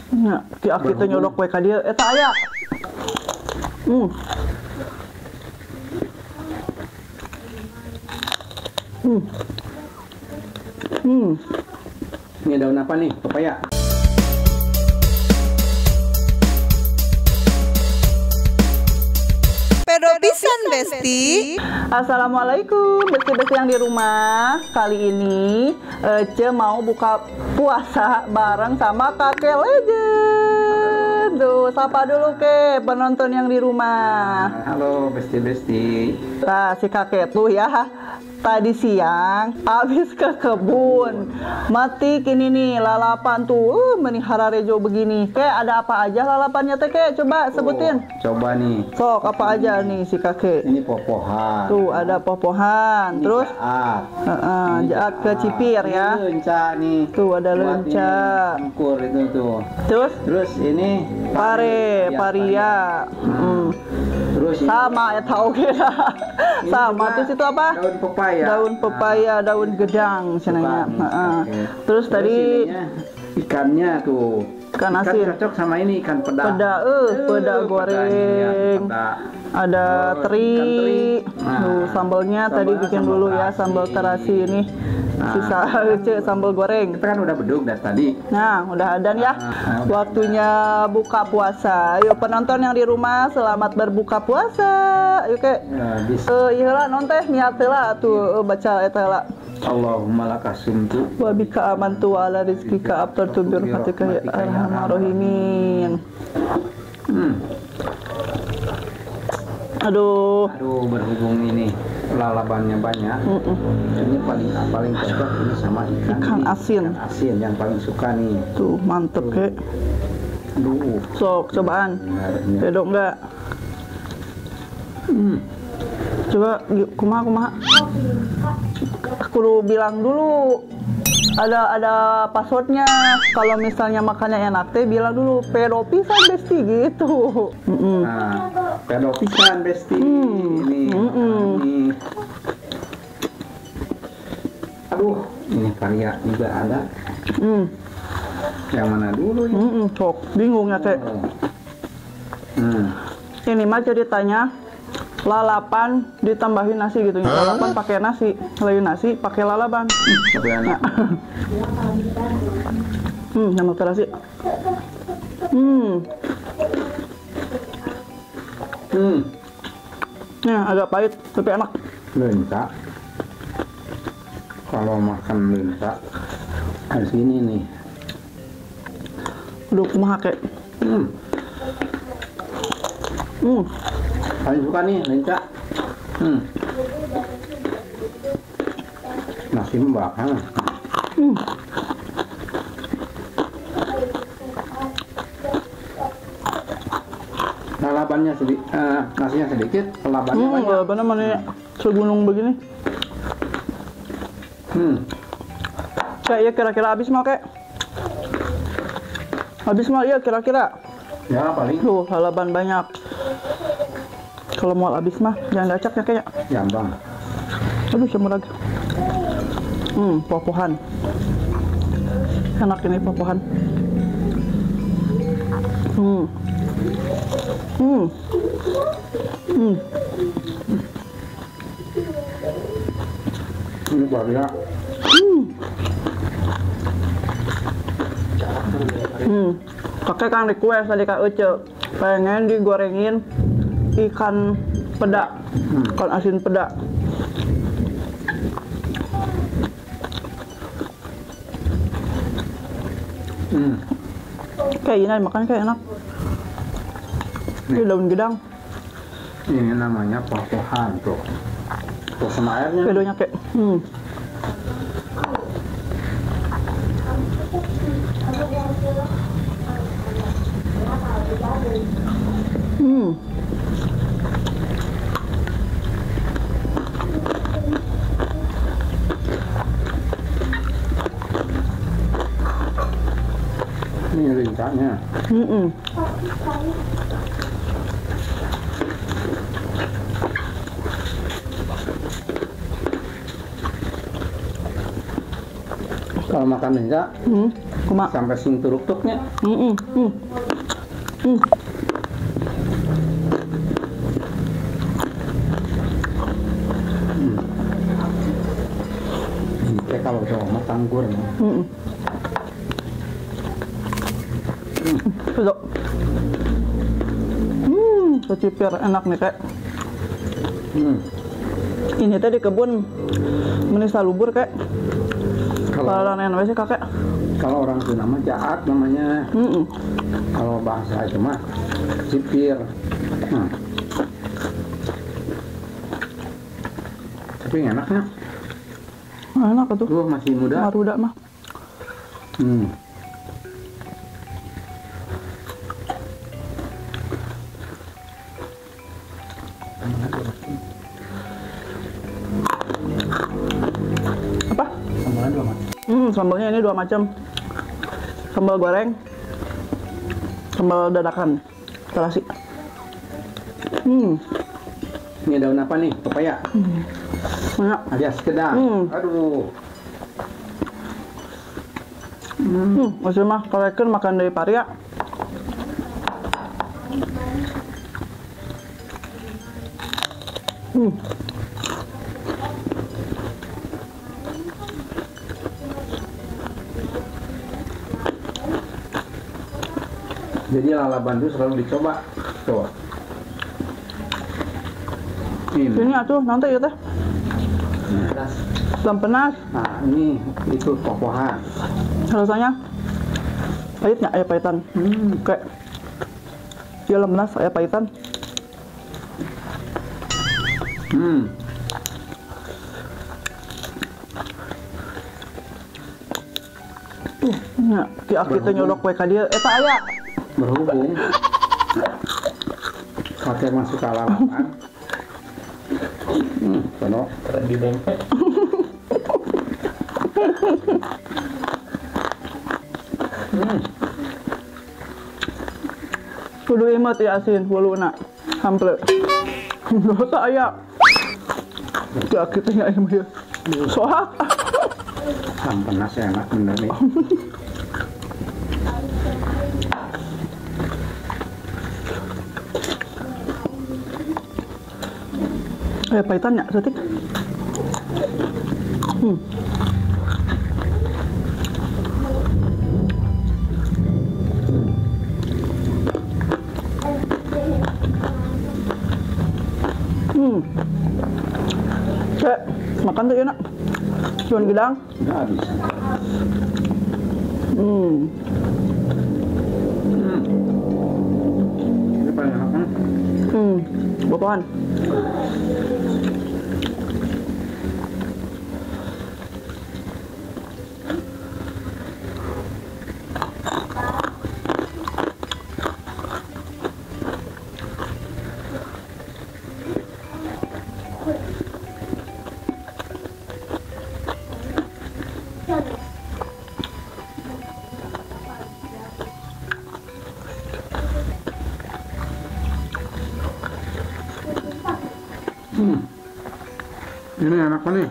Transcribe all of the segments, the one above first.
Ya, kita nyodok we ka dieu eta aya. Hmm. Hmm. Hmm. Ini daun apa nih? Pepaya. Pedo pisan Besti. Assalamualaikum besti-besti yang di rumah. Kali ini Ece mau buka puasa bareng sama Kakek Legend. Tuh, sapa dulu ke penonton yang di rumah. Halo besti-besti. Nah, si kakek tuh ya tadi siang habis ke kebun metik ini nih lalapan tuh melihara rejo begini. Kayak ada apa aja lalapannya teh kayak coba sebutin. Coba nih. Sok apa aja nih si kakek? Ini popohan. Tuh ada popohan. Ini Terus jaat. Ini jaat ke cipir ya. Ini lenca nih. Tuh ada Buat lenca. ini, angkur itu tuh. Terus ini pare, paria. Terus ini Sama ya tahu kira. Sama juga terus itu apa? daun pepaya. Daun pepaya, daun gedang cenanya. Terus tadi ininya, ikannya tuh. ikan asin. Cocok sama ini ikan peda. Peda goreng. Ada Terus teri. ikan teri. Tuh sambalnya tadi Sambalnya bikin sambal dulu ya, terasi. sambal terasi ini. Sisa sambal goreng. Kita kan udah bedug dari tadi. Nah, udah adan ya. Waktunya buka puasa. Ayo penonton yang di rumah, selamat berbuka puasa. Ayo kek. Ya, bisa. Iya lah, non teh niat lah tuh baca eta lah. Allahumma lakasumtu. Wa bika amantu wa ala rizqika aftartu bi rahmatika ya arhamar rahimin. Aduh. Aduh, berhubung ini lalabannya banyak. Ini paling cocok ini sama ikan Ikan ini. asin. Ikan asin yang paling suka nih. Tuh, mantep kek. Aduh. Sok cobaan. Benarnya. Pedok enggak? Coba kumaha. Aku bilang dulu. Ada passwordnya. Kalau misalnya makannya enak teh bilang dulu pedo pisan besti gitu. Nah, pedo pisan besti. Ini. Ini. Aduh, ini karya juga ada. Yang mana dulu ya? Sok bingung ya kek. Ini mah ceritanya lalapan ditambahin nasi gitu ya. Lalapan pakai nasi, lain nasi pakai lalapan. Tapi enak. Sambal terasi. Nah, agak pahit tapi enak. Lenca. Kalau makan lenca harus ini nih. Aduh, kumaha kek. Paling suka nih lenca. Nasi mbak. Lalabannya sedikit, nasinya sedikit, lalabannya banyak. Lalapannya mana ya? Segunung begini. Kayak ya kira-kira habis mah kek. Habis mah ya kira-kira. Ya paling Tuh, lalapan banyak. Kalau mau habis mah jangan gacak ya kayak. jambang. Aduh, campur lagi. Popohan. Enak ini popohan. Ini baria. Kakek kan request tadi Kak Ece pengen digorengin ikan peda, ikan asin peda. Kayak ini makan kayak enak. Ini daun gedang. Ini namanya popohan tuh. Tuh sama airnya. Pedonya kayak. Ini lencanya. Kalau makan lenca Kumaha? sampai sing turuk-turuknya. Ini teh kalau Jawa mah tanggur. Sedap. Kecipir enak nih kak. Ini teh di kebun menis salubur kak. Kalau nenek sih kakek. Kalau orang Sunda mah jaat namanya. Kalau bahasa itu mah cipir. Tapi enaknya. Enak tuh. Tuh masih muda. Maruda mah. Apa? Sambalnya 2 macam. Sambalnya ini 2 macam. Sambal goreng, sambal dadakan, terasi. Ini daun apa nih? Pepaya. Enak. Alias kedang. Aduh. Masih mah kalekeun makan dari paria. Jadi lalaban itu selalu dicoba. Coba. Ini atuh nanti ya teh. Lempenas. Nah, ini itu popohan. Rasanya pahit nggak? Ayah pahitan. Kayak dia lempenas, ayah pahitan. Nah, tiap kita nyolok kue ka dia, eta aya. Berhubung pakai masuk ke lalapan. Sono di bengkek. Kudu imut ya asin, wuluna. Hample. Dosa aya. Tiap kita nya imut ya. Soak. Panas enak bener nih. Pahitan ya, setik. Cek, makan tuh enak. Cuman gedang. Nggak habis. Ini paling enak kan? Bopohan. Ini enak nih.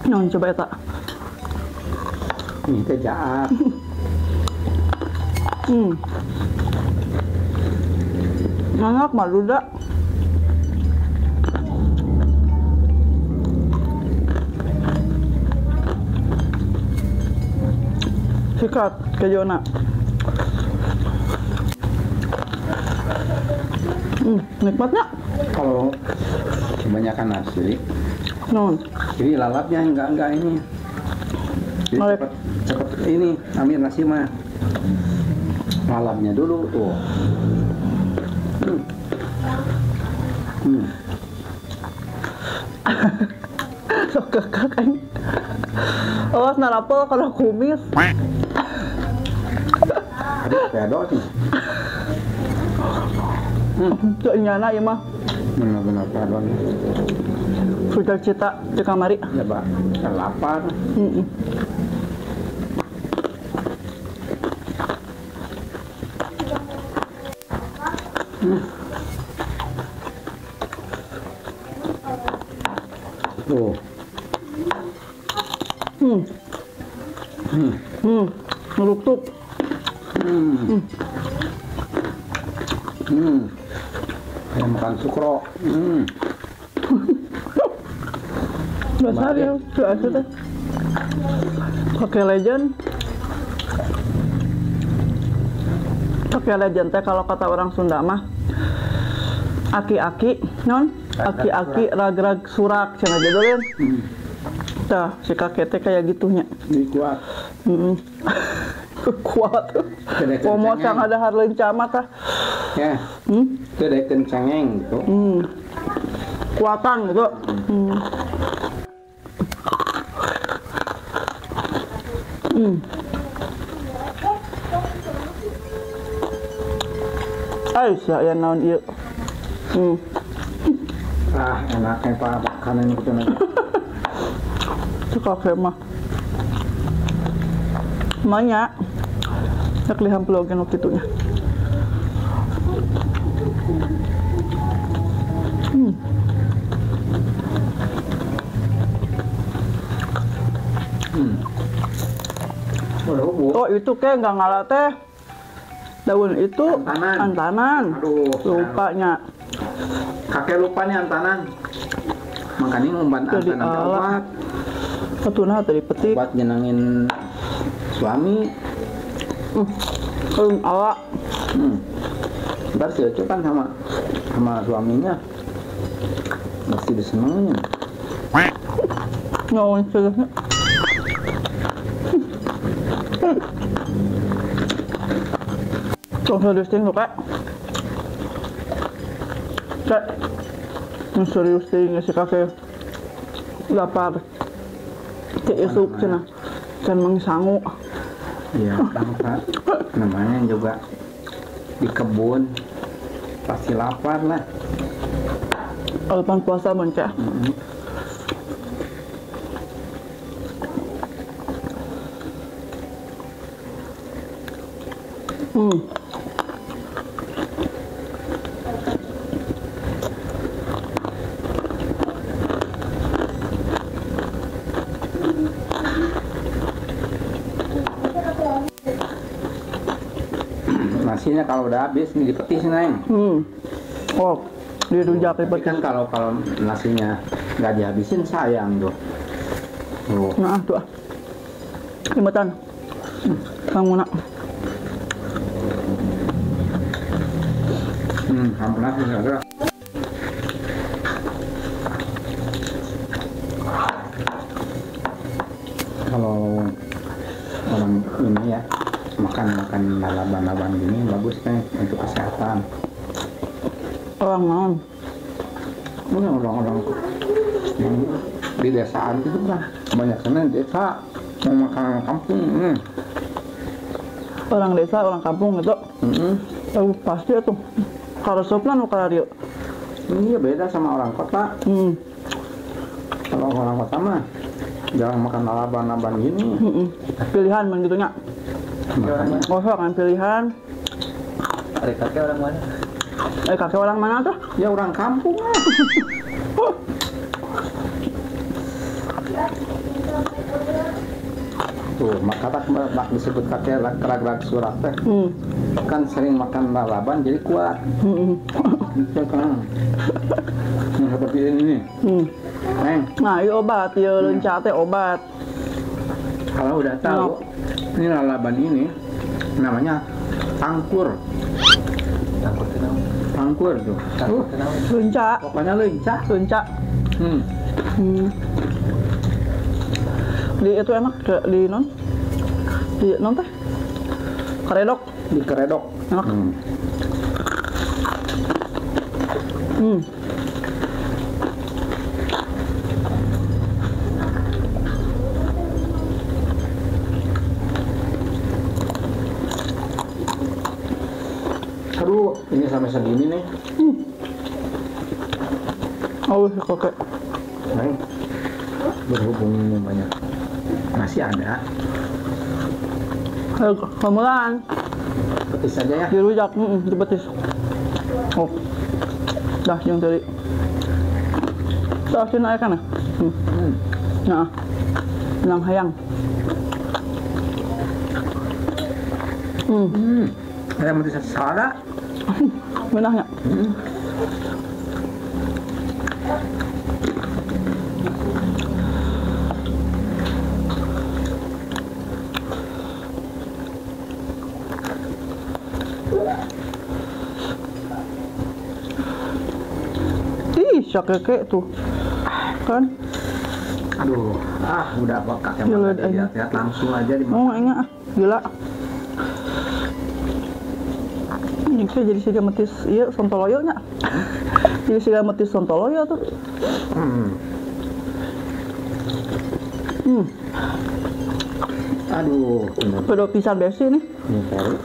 Nah, coba eta. Ini teh jaat. Enak maluda. Sikat ke Jona. Nikmatnya. Kalau kebanyakan nasi, Non. jadi lalapnya enggak ini. Jadi Ngalap. cepet ini ambil nasi mah. Lalapnya dulu tuh. Sok kekak kan. Awas narapel kalau kumis. Aduh, pedot nih. Cok nyana ya mah. Benar-benar pedot. Sudah cita di kamari. Ya, Pak. Kan lapar. Tuh. Ngeruktuk. Kayak makan sukro. Biasa dia, biasa teh. Kakek legend. Kakek legend teh kalau kata orang Sunda mah aki-aki, non? Aki-aki rag-rag surak, cenah judulnya. Tah, si kakek teh kayak gitunya. Jadi kuat. Kuat. Komo sang ada harleun camat tah. Ya. Itu ada kencengeng gitu. Kuatan gitu. Saya naon ieu. Enaknya Pak makanan gitu nanti. Suka mah. Banyak. Sak lihat vlognya waktu itunya. Oh itu kayak nggak ngalah teh. Daun itu antanan. Aduh, lupanya. Kakek lupa nih antanan. Makanya ngumban antanan ke obat. Ketuna tadi petik. Obat nyenangin suami. Awak. Ntar si Oco kan sama suaminya mesti disenengin. Nyawon sebenarnya. Serius ting kak. Kak, serius ting si kakek lapar. Keesuk cina, can mangsangu. Iya, Pak. Namanya juga di kebun pasti lapar lah. Alpan puasa mencah. Nasinya kalau udah habis nih dipetis neng. Oh, dirujak Tapi kan kalau nasinya nggak dihabisin sayang tuh. Nah tuh ah. Limatan. Kamu nak. Hampir nasi ada. Kalau orang ini ya makan lalaban-lalaban gini bagus nih untuk kesehatan. Orang naon? Orang-orang yang di desaan itu kan banyak karena desa mau makan kampung. Orang desa, orang kampung gitu. Tahu pasti tuh. Kalau soplan nu karadio. Iya beda sama orang kota. Kalau orang kota mah jarang makan lalaban-lalaban gini. Pilihan begitunya. Oh, kan pilihan. Kakek orang mana? Kakek orang mana tuh? Ya orang kampung lah. Tuh, maka tak disebut kakek gerak-gerak surat teh. Kan sering makan lalaban jadi kuat. Itu kan. Seperti ini nih. Neng. Nah, ini obat, ya lencah teh obat. Kalau udah tahu, ini lalaban ini namanya tangkur. Tangkur tuh. Lencah. Pokoknya lencah. Lencah. Di itu enak di non. Di non teh. Karedok. Di keredok. Enak. Aduh, ini sampai segini nih. Oh, kakek. Baik. Berhubung ini banyak. Masih ada. Kemulan. Petis saja ya. Dirujak, dipetis. Oh. Dah yang tadi. Dah sini air kan ya? Nah. Nang hayang. Ada mati salada. Benahnya. Ih, syakeke tuh. Kan? Aduh, udah apa kakek Gila, makan lihat langsung aja dimakan. Oh, enggak. Gila. Ini kayak jadi siga metis, iya sontoloyo nya. Jadi siga metis sontoloyo tuh. Aduh, bener. Pedo pisan besi nih. Ini baru.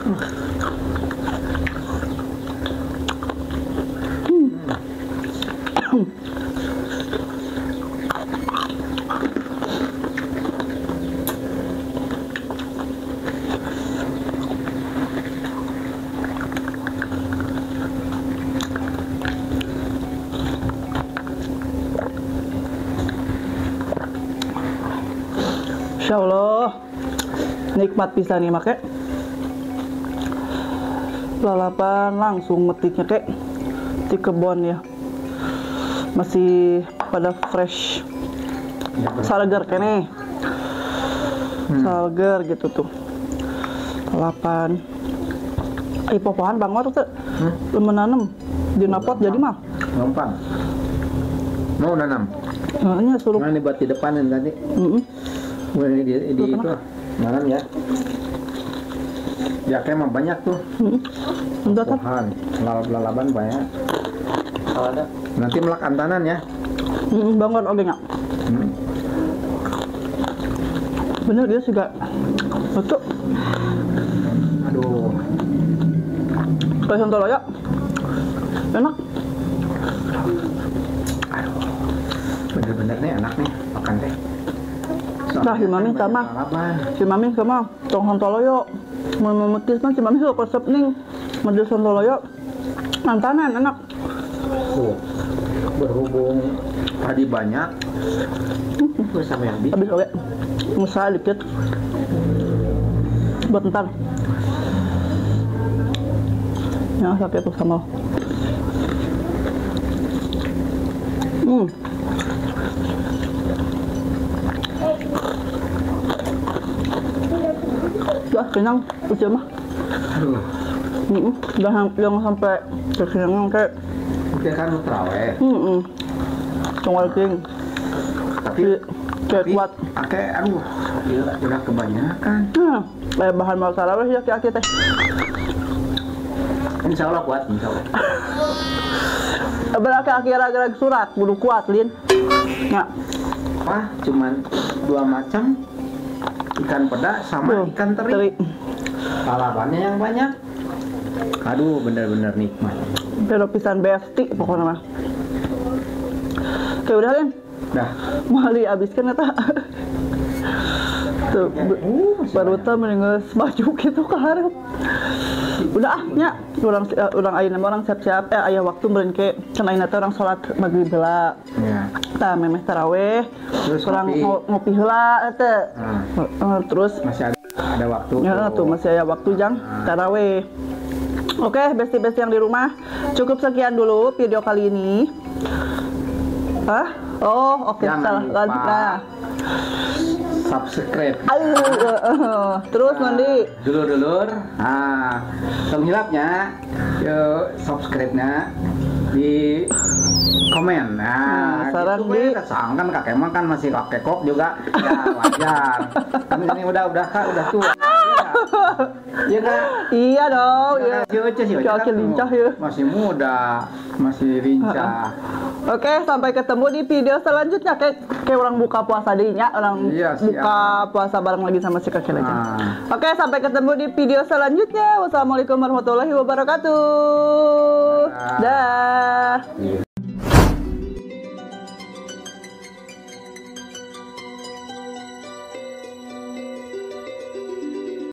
Insya Allah nikmat pisan nih make. Lalapan langsung metiknya kek di kebun ya, masih pada fresh, salger kene, salger gitu tuh. Lalapan, popohan bangor tuh, menanam di napot jadi mah. Gampang. Mau nanam. Ini suruh. Nah, ini buat di depan ini tadi. Di itu nanam ya. Ya kayak emang banyak tuh. Udah kan? Pohon, lalaban banyak. Kalau ada. Nanti melak antanan ya. Bangor oke nggak? Bener dia juga. Betul. Aduh. Kayak sontoloyo. Enak. Bener-bener nih enak nih makan teh. Nah, si Mami sama. Si Mami sama tong sontoloyo. Mau memutis mah si Mami suka resep nih. Model sontoloyo. Mantanan enak. Berhubung tadi banyak. Sama yang habis. Habis oke. Musa dikit. Buat ntar. Yang sakit tuh sama. Udah kenyang, udah mah. Aduh. Jangan sampai kekenyangan kayak. Oke kan lu terawih. Congol king. Tapi kayak kuat. Aduh, gila, udah kebanyakan. Bahan mau saraweh ya ki teh. Insya Allah kuat, insya Allah. Berarti akhir-akhir surat, kudu kuat, Lin. Ya. Wah, cuman 2 macam. Ikan peda sama ikan teri. Lalapannya yang banyak. Aduh, bener-bener nikmat. Pero pisan besti pokoknya mah. Oke, udah, Lin. Dah. Mau dihabiskan eta. Tuh, baru teh mendingan baju gitu ke hareup. Udah nya, urang ayeuna mah urang siap-siap aya waktu meureun ke can ayeuna teh urang salat maghrib heula. Ya. Tah memeh tarawih, Terus urang ngopi. ngopi heula teh. Terus Masih ada waktu. ya tuh masih ada waktu jang tarawih. Oke, besti-besti yang di rumah, cukup sekian dulu video kali ini. Oh, oke, salah. Nah. Subscribe. Terus mandi. Dulur-dulur. Penghilapnya, yuk subscribe-nya di komen. Saran gitu di kan kakek mah kan masih kakek kok juga. Ya wajar. Kan ini udah tua. Iya Kak? Iya dong. Iya. Si Oce lincah ya. masih muda, masih lincah. Oke, sampai ketemu di video selanjutnya. Kayak orang buka puasa dirinya, orang buka puasa bareng lagi sama si kakek lagi. Oke, sampai ketemu di video selanjutnya. Wassalamualaikum warahmatullahi wabarakatuh. Dah.